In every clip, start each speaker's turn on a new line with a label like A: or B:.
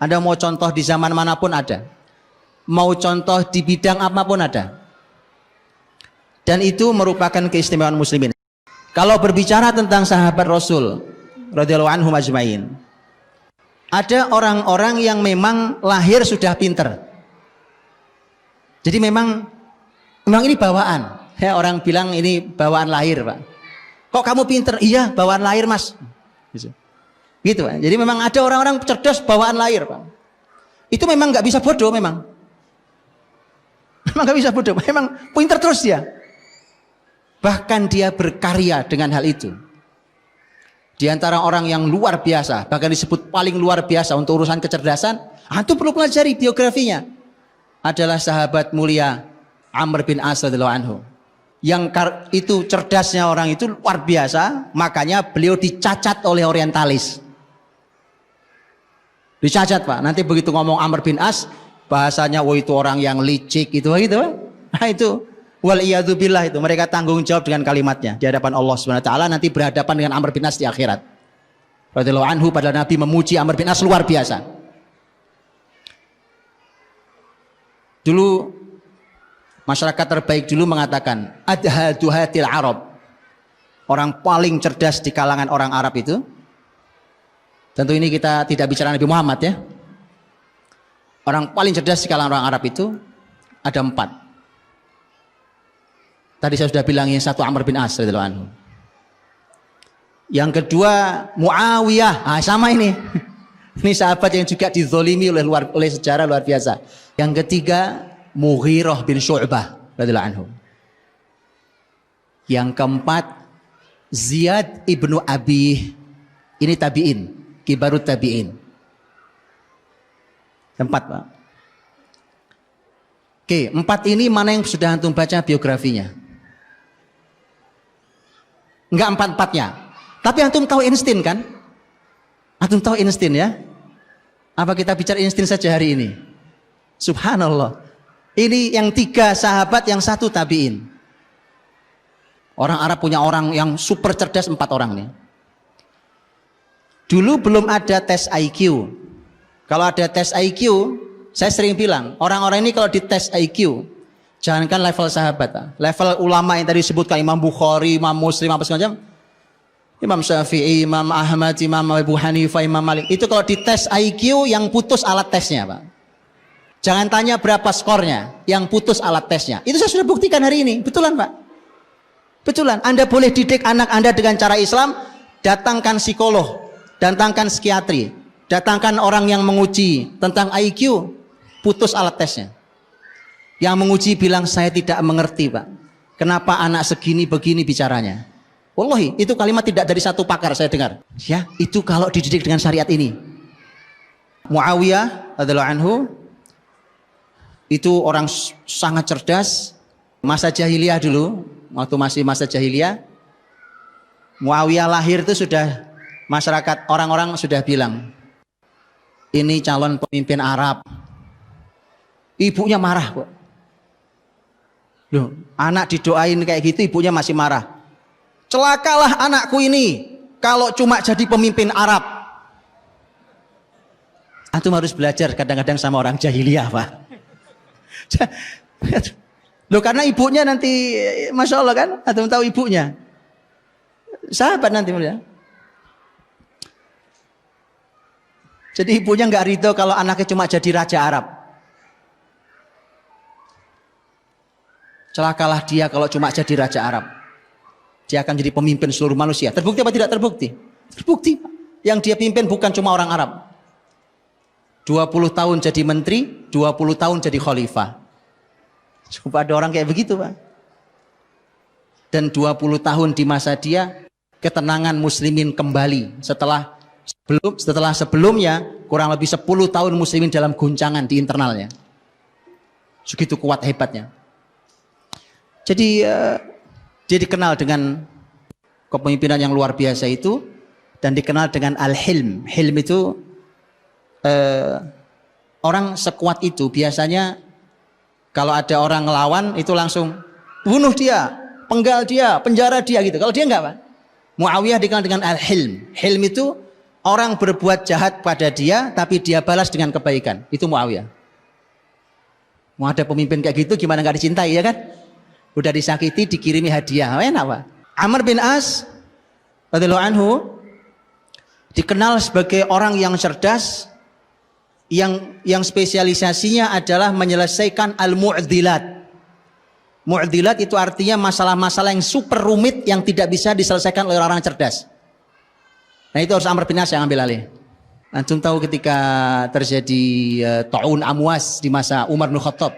A: Anda mau contoh di zaman manapun ada. Mau contoh di bidang apapun ada. Dan itu merupakan keistimewaan muslimin. Kalau berbicara tentang sahabat Rasul radhiyallahu anhum ajmain, ada orang-orang yang memang lahir sudah pinter. Jadi memang ini bawaan. Ya, orang bilang ini bawaan lahir, Pak. Kok kamu pinter? Iya, bawaan lahir, Mas. Gitu, Pak. Jadi memang ada orang-orang cerdas bawaan lahir, Pak. Itu memang nggak bisa bodoh, memang. Memang nggak bisa bodoh, memang pinter terus dia. Bahkan dia berkarya dengan hal itu. Di antara orang yang luar biasa, bahkan disebut paling luar biasa untuk urusan kecerdasan, antum perlu pelajari biografinya. Adalah sahabat mulia Amr bin As radhiyallahu anhu. Yang itu cerdasnya orang itu luar biasa, makanya beliau dicacat oleh orientalis. Dicacat, Pak. Nanti begitu ngomong Amr bin As, bahasanya itu orang yang licik itu gitu. Nah itu wal iyadzubillah, itu mereka tanggung jawab dengan kalimatnya di hadapan Allah Subhanahu wa taala, nanti berhadapan dengan Amr bin As di akhirat. Radhiyallahu anhu, padahal Nabi memuji Amr bin As luar biasa. Dulu masyarakat terbaik dulu mengatakan adhaduhatil Arab, orang paling cerdas di kalangan orang Arab itu. Tentu ini kita tidak bicara Nabi Muhammad ya. Orang paling cerdas di kalangan orang Arab itu ada 4. Tadi saya sudah bilang yang satu Amr bin As radhiyallahu anhu. Yang kedua Muawiyah, sama ini. Ini sahabat yang juga dizolimi oleh sejarah luar biasa. Yang ketiga Mughirah bin Syu'bah radhiyallahu anhu. Yang keempat Ziyad ibnu Abi, ini tabi'in, kibarut tabi'in. 4, Pak. Oke, 4 ini mana yang sudah antum baca biografinya? Enggak 4-4-nya. Tapi antum tahu Einstein kan? Antum tahu Einstein ya? Apa kita bicara Einstein saja hari ini? Subhanallah. Ini yang 3 sahabat, yang 1 tabi'in. Orang Arab punya orang yang super cerdas 4 orang nih. Dulu belum ada tes IQ. Kalau ada tes IQ, saya sering bilang, orang-orang ini kalau dites IQ, jangankan level sahabat, level ulama yang tadi disebutkan, Imam Bukhari, Imam Muslim, apa segala macam, Imam Syafi'i, Imam Ahmad, Imam Abu Hanifah, Imam Malik, itu kalau dites IQ yang putus alat tesnya, Pak. Jangan tanya berapa skornya, yang putus alat tesnya. Itu saya sudah buktikan hari ini, betulan, Pak. Betulan. Anda boleh didik anak Anda dengan cara Islam, datangkan psikolog, datangkan psikiatri, datangkan orang yang menguji tentang IQ, putus alat tesnya. Yang menguji bilang, saya tidak mengerti, Pak. Kenapa anak segini begini bicaranya? Wallahi, itu kalimat tidak dari satu pakar saya dengar. Ya, itu kalau dididik dengan syariat ini. Muawiyah radhiyallahu anhu itu orang sangat cerdas. Masa jahiliyah dulu, waktu masih masa jahiliyah, Muawiyah lahir itu sudah masyarakat, orang-orang sudah bilang, ini calon pemimpin Arab. Ibunya marah kok. Loh, anak didoain kayak gitu, ibunya masih marah. Celakalah anakku ini kalau cuma jadi pemimpin Arab. Antum harus belajar kadang-kadang sama orang jahiliyah, Pak. Loh, karena ibunya nanti, Masya Allah kan, antum tahu ibunya. Sahabat nanti mulia. Jadi ibunya nggak ridho kalau anaknya cuma jadi raja Arab. Celakalah dia kalau cuma jadi raja Arab. Dia akan jadi pemimpin seluruh manusia. Terbukti apa tidak terbukti? Terbukti. Yang dia pimpin bukan cuma orang Arab. 20 tahun jadi menteri, 20 tahun jadi khalifah. Coba ada orang kayak begitu, Pak. Dan 20 tahun di masa dia, ketenangan muslimin kembali. Setelah sebelumnya, kurang lebih 10 tahun muslimin dalam guncangan di internalnya. Segitu kuat hebatnya. Jadi dia dikenal dengan kepemimpinan yang luar biasa itu, dan dikenal dengan al-hilm. Hilm itu orang sekuat itu biasanya kalau ada orang ngelawan itu langsung bunuh dia, penggal dia, penjara dia gitu. Kalau dia enggak, Pak. Muawiyah dikenal dengan al-hilm. Hilm itu orang berbuat jahat pada dia tapi dia balas dengan kebaikan. Itu Muawiyah. Mau ada pemimpin kayak gitu gimana nggak dicintai ya kan? Udah disakiti dikirimi hadiah. Enak Pak. Amr bin As radhiyallahu anhu dikenal sebagai orang yang cerdas, yang spesialisasinya adalah menyelesaikan al-mu'dilat. Mu'dilat itu artinya masalah-masalah yang super rumit yang tidak bisa diselesaikan oleh orang cerdas. Nah itu harus Amr bin As yang ambil alih. Antum tahu ketika terjadi ta'un Amwas di masa Umar bin Khattab.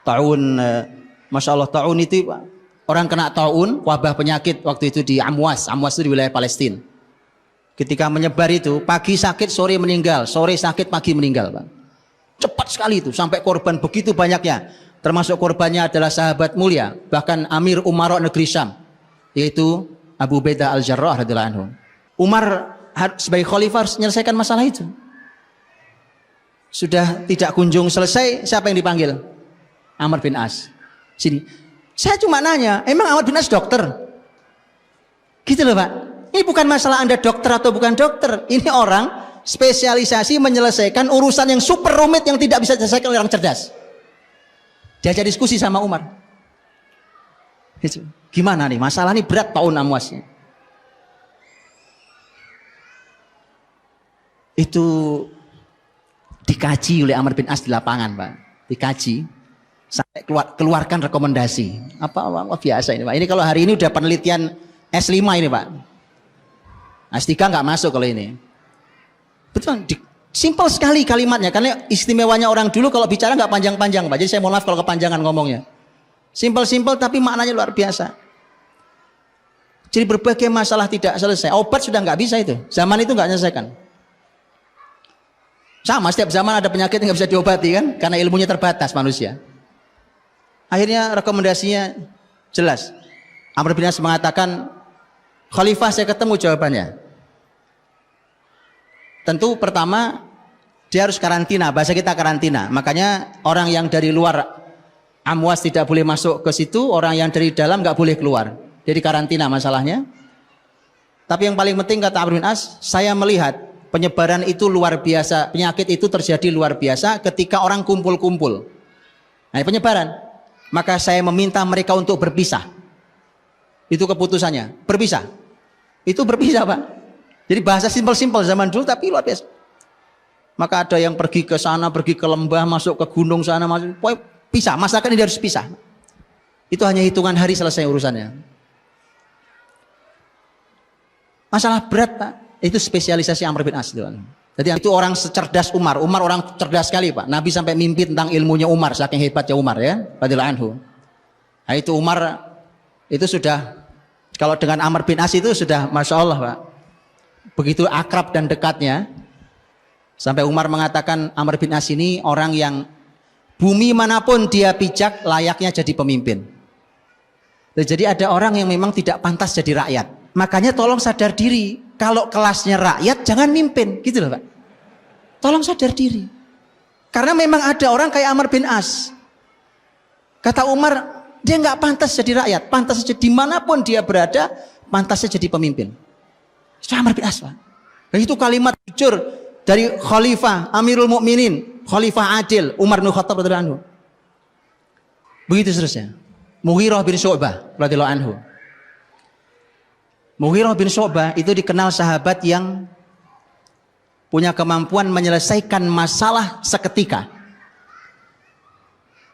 A: Ta'un, Masya Allah, ta'un itu orang kena ta'un, wabah penyakit waktu itu di Amwas. Amwas itu di wilayah Palestina. Ketika menyebar itu, pagi sakit, sore meninggal. Sore sakit, pagi meninggal. Pak. Cepat sekali itu, sampai korban begitu banyaknya. Termasuk korbannya adalah sahabat mulia, bahkan Amir Umara negeri Syam, yaitu Abu Ubaidah Al-Jarrah radhiyallahu anhu. Umar sebagai khalifah harus menyelesaikan masalah itu. Sudah tidak kunjung selesai, siapa yang dipanggil? Amr bin As. Sini. Saya cuma nanya, emang Amr bin As dokter? Gitu loh Pak. Ini bukan masalah Anda dokter atau bukan dokter. Ini orang spesialisasi menyelesaikan urusan yang super rumit yang tidak bisa diselesaikan oleh orang cerdas. Diajak diskusi sama Umar. Gimana nih? Masalah ini berat tahun Amwasnya. Itu dikaji oleh Amr bin As di lapangan, Pak. Dikaji sampai keluarkan rekomendasi. Apa biasa ini, Pak. Ini kalau hari ini udah penelitian S5 ini, Pak. S3 nggak masuk kalau ini. Betul, simpel sekali kalimatnya. Karena istimewanya orang dulu kalau bicara nggak panjang-panjang, Pak. Jadi saya mohon maaf kalau kepanjangan ngomongnya. Simpel-simpel tapi maknanya luar biasa. Jadi berbagai masalah tidak selesai. Obat sudah nggak bisa itu. Zaman itu nggak menyelesaikan. Sama, setiap zaman ada penyakit yang nggak bisa diobati kan, karena ilmunya terbatas manusia. Akhirnya rekomendasinya jelas. Amr bin As mengatakan, Khalifah saya ketemu jawabannya. Tentu pertama dia harus karantina, bahasa kita karantina. Makanya orang yang dari luar Amwas tidak boleh masuk ke situ, orang yang dari dalam nggak boleh keluar. Jadi karantina masalahnya. Tapi yang paling penting kata Amr bin As, saya melihat penyebaran itu luar biasa, penyakit itu terjadi luar biasa ketika orang kumpul-kumpul. Nah, penyebaran. Maka saya meminta mereka untuk berpisah. Itu keputusannya, berpisah. Itu berpisah, Pak. Jadi bahasa simpel-simpel zaman dulu tapi luar biasa. Maka ada yang pergi ke sana, pergi ke lembah, masuk ke gunung sana, masuk, pisah. Masakan ini harus pisah. Itu hanya hitungan hari selesai urusannya. Masalah berat, Pak. Itu spesialisasi Amr bin As. Jadi itu orang secerdas Umar. Umar orang cerdas sekali, Pak. Nabi sampai mimpi tentang ilmunya Umar, saking hebatnya Umar ya, radhiyallahu anhu. Nah, itu Umar itu sudah, kalau dengan Amr bin As itu sudah Masya Allah, Pak. Begitu akrab dan dekatnya. Sampai Umar mengatakan Amr bin As ini orang yang bumi manapun dia pijak layaknya jadi pemimpin. Jadi ada orang yang memang tidak pantas jadi rakyat. Makanya tolong sadar diri. Kalau kelasnya rakyat jangan mimpin, gitu loh Pak. Tolong sadar diri. Karena memang ada orang kayak Amr bin As. Kata Umar, dia nggak pantas jadi rakyat, pantas saja dimanapun dia berada, pantasnya jadi pemimpin. Itu Amr bin As, Pak. Dan itu kalimat jujur dari Khalifah Amirul Mukminin, Khalifah Adil Umar bin Khattab radhiyallahu anhu. Begitu seterusnya. Mughirah bin Syu'bah radhiyallahu anhu. Mughirah bin Syu'bah itu dikenal sahabat yang punya kemampuan menyelesaikan masalah seketika.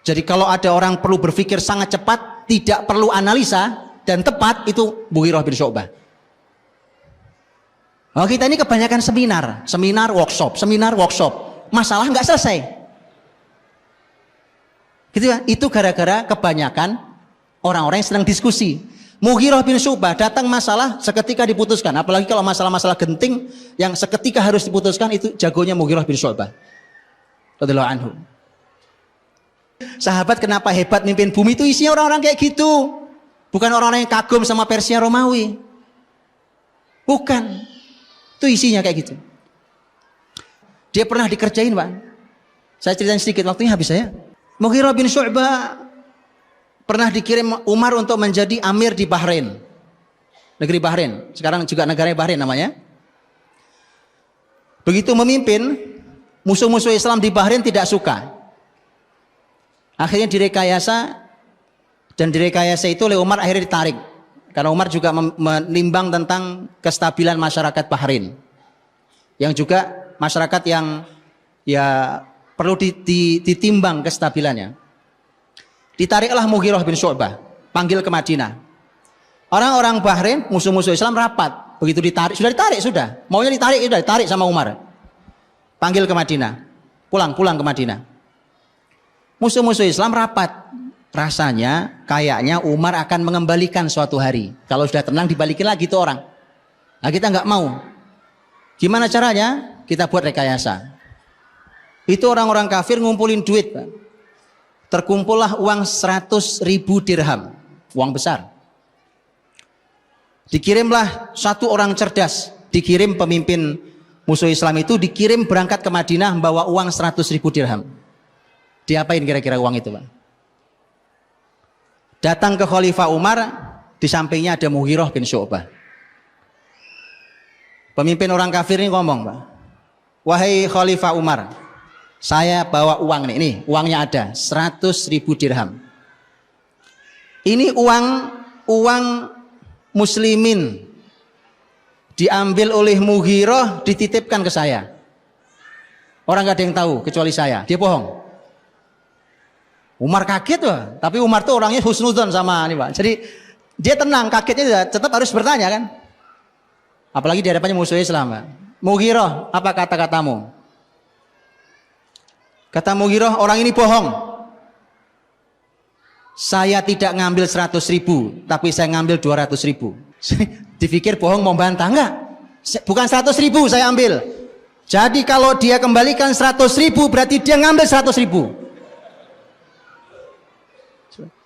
A: Jadi kalau ada orang perlu berpikir sangat cepat, tidak perlu analisa dan tepat, itu Mughirah bin Syu'bah. Oh, kita ini kebanyakan seminar workshop, masalah nggak selesai. Gitu ya? Itu gara-gara kebanyakan orang-orang yang sedang diskusi. Mughirah bin Syu'bah datang masalah seketika diputuskan, apalagi kalau masalah-masalah genting yang seketika harus diputuskan, itu jagonya Mughirah bin Syu'bah radhiyallahu anhu. Sahabat kenapa hebat mimpin bumi, itu isinya orang-orang kayak gitu, bukan orang-orang yang kagum sama Persia Romawi, bukan, itu isinya kayak gitu. Dia pernah dikerjain, Pak. Saya ceritain sedikit, waktunya habis saya. Mughirah bin Syu'bah pernah dikirim Umar untuk menjadi amir di Bahrain, negeri Bahrain. Sekarang juga negara Bahrain namanya. Begitu memimpin, musuh-musuh Islam di Bahrain tidak suka. Akhirnya direkayasa, dan direkayasa itu oleh Umar akhirnya ditarik. Karena Umar juga menimbang tentang kestabilan masyarakat Bahrain. Yang juga masyarakat yang ya perlu ditimbang kestabilannya. Ditariklah Mughirah bin Syu'bah, panggil ke Madinah. Orang-orang Bahrain, musuh-musuh Islam rapat. Begitu ditarik, sudah ditarik sudah. Maunya ditarik, sudah ditarik sama Umar. Panggil ke Madinah. Pulang ke Madinah. Musuh-musuh Islam rapat. Rasanya, kayaknya Umar akan mengembalikan suatu hari. Kalau sudah tenang, dibalikin lagi tuh orang. Nah, kita nggak mau. Gimana caranya? Kita buat rekayasa. Itu orang-orang kafir ngumpulin duit, Pak. Terkumpullah uang 100.000 dirham. Uang besar. Dikirimlah satu orang cerdas, dikirim pemimpin musuh Islam itu, dikirim berangkat ke Madinah membawa uang 100.000 dirham. Diapain kira-kira uang itu, Pak? Datang ke Khalifah Umar, di sampingnya ada Mughirah bin Syu'bah. Pemimpin orang kafir ini ngomong, Pak, wahai Khalifah Umar, saya bawa uang nih, uangnya ada 100.000 dirham. Ini uang muslimin, diambil oleh Mughirah, dititipkan ke saya. Orang gak ada yang tahu kecuali saya. Dia bohong. Umar kaget, Pak. Tapi Umar tuh orangnya husnudzon sama ini, Pak. Jadi dia tenang, kagetnya tetap harus bertanya kan. Apalagi di hadapannya musuh Islam, Pak. Mughirah, apa kata-katamu? Kata Mughirah, orang ini bohong. Saya tidak ngambil 100.000, tapi saya ngambil 200.000. Dipikir bohong mau bantah, enggak? Bukan 100.000 saya ambil. Jadi kalau dia kembalikan 100.000, berarti dia ngambil 100.000.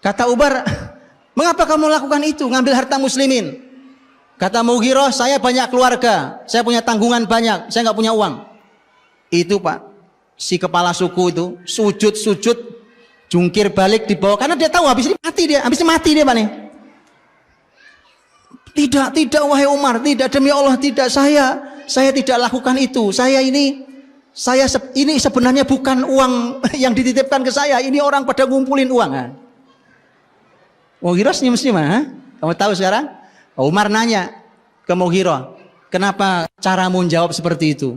A: Kata Umar, mengapa kamu lakukan itu? Ngambil harta muslimin. Kata Mughirah, saya banyak keluarga, saya punya tanggungan banyak, saya nggak punya uang. Itu, Pak, si kepala suku itu sujud, jungkir balik di bawah, karena dia tahu habis ini mati dia, Pak nih. Tidak, wahai Umar, tidak, demi Allah tidak, saya tidak lakukan itu. Ini sebenarnya bukan uang yang dititipkan ke saya, ini orang pada ngumpulin uang. Mughirah senyum-senyum, kamu tahu sekarang? Umar nanya ke Mughirah, kenapa caramu menjawab seperti itu?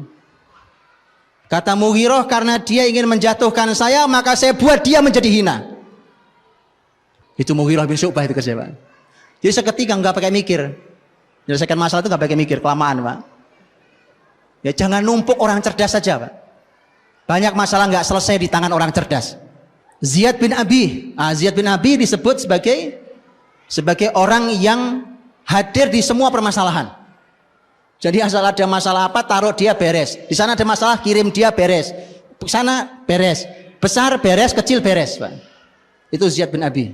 A: Kata Mughirah, karena dia ingin menjatuhkan saya, maka saya buat dia menjadi hina. Itu Mughirah bin Syu'bah itu kerja, Pak. Jadi seketika nggak pakai mikir, menyelesaikan masalah itu nggak pakai mikir, kelamaan, Pak. Ya jangan numpuk orang cerdas saja, Pak. Banyak masalah nggak selesai di tangan orang cerdas. Ziyad bin Abi disebut sebagai orang yang hadir di semua permasalahan. Jadi asal ada masalah apa, taruh dia beres. Di sana ada masalah, kirim dia beres. Di sana beres. Besar beres, kecil beres, Pak. Itu Ziyad bin Abi.